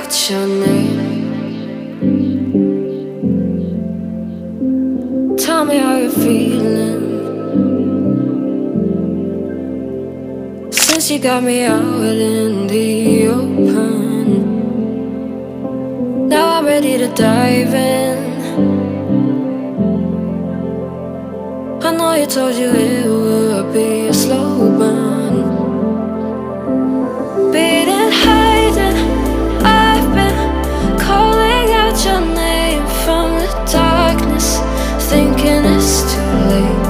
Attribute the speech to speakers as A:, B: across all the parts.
A: out your name. Tell me how you're feeling, since you got me out in the open. Now I'm ready to dive in. I know you told you it would be a slow burn. Beating, hiding, I've been calling out your name from the darkness, thinking it's too late.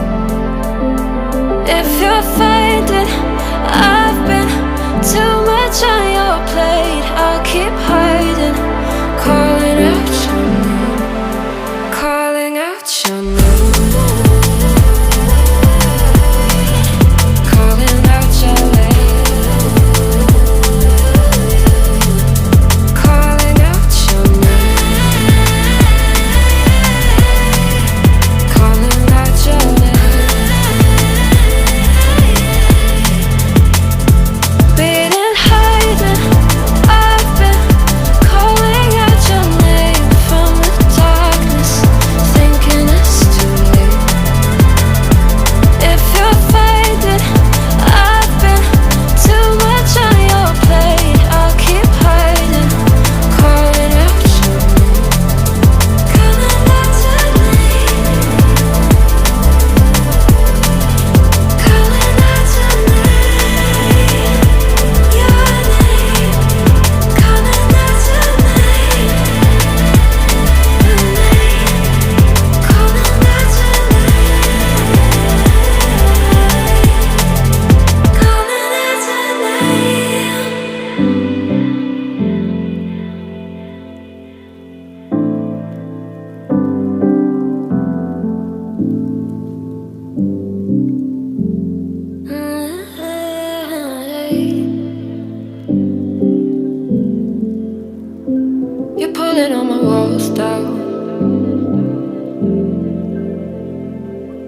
A: If you're finding I've been too much on your plate, I'll keep hiding, calling out your name, calling out your name. You're pulling all my walls down.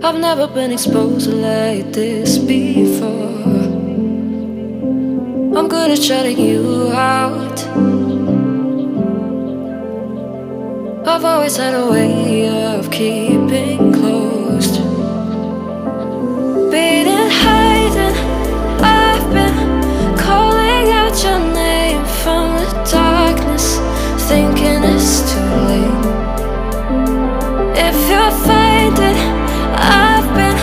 A: I've never been exposed like this before. I'm good at shutting you out. I've always had a way of keeping closed. Beating, hiding, I've been calling out your name from the darkness, thinking it's too late. If you're finding I've been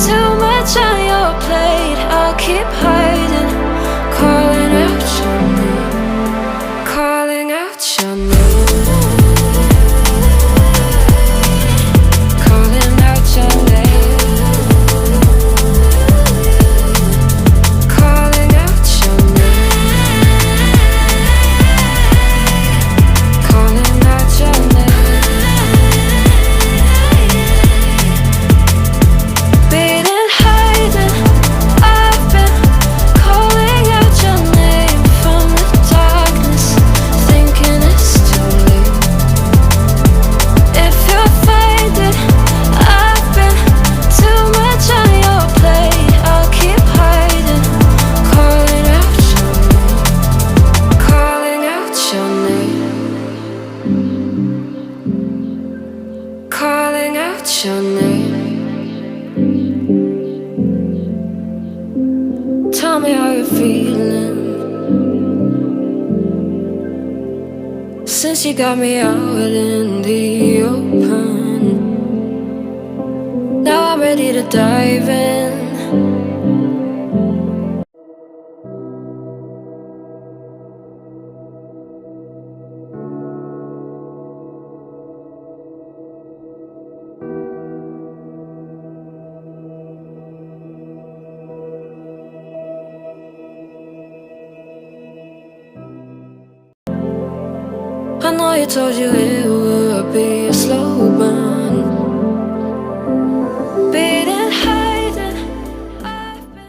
A: too much on your plate, I'll keep hiding, calling out your name, calling out your name. Calling out your name. Tell me how you're feeling, since you got me out in the open. Now I'm ready to dive in. I know you told you it would